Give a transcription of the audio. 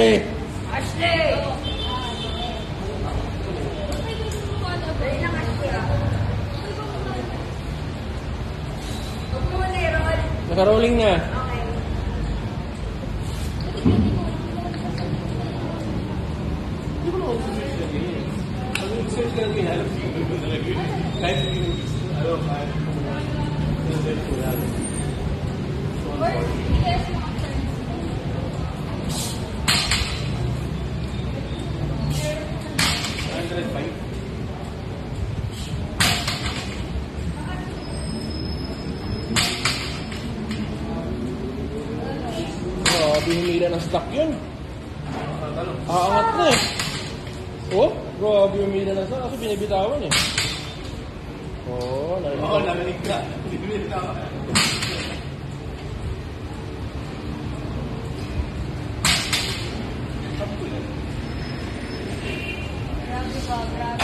Ashley! Ashley! Naka-rolling na. Grabe, humila ng stock yun. Aangat na eh. Oh, grabe, humila ng stock. Kasi binibitawan eh. Oh, narinig ka. Oo, narinig ka. Binibitawan. Grabe ba, grabe.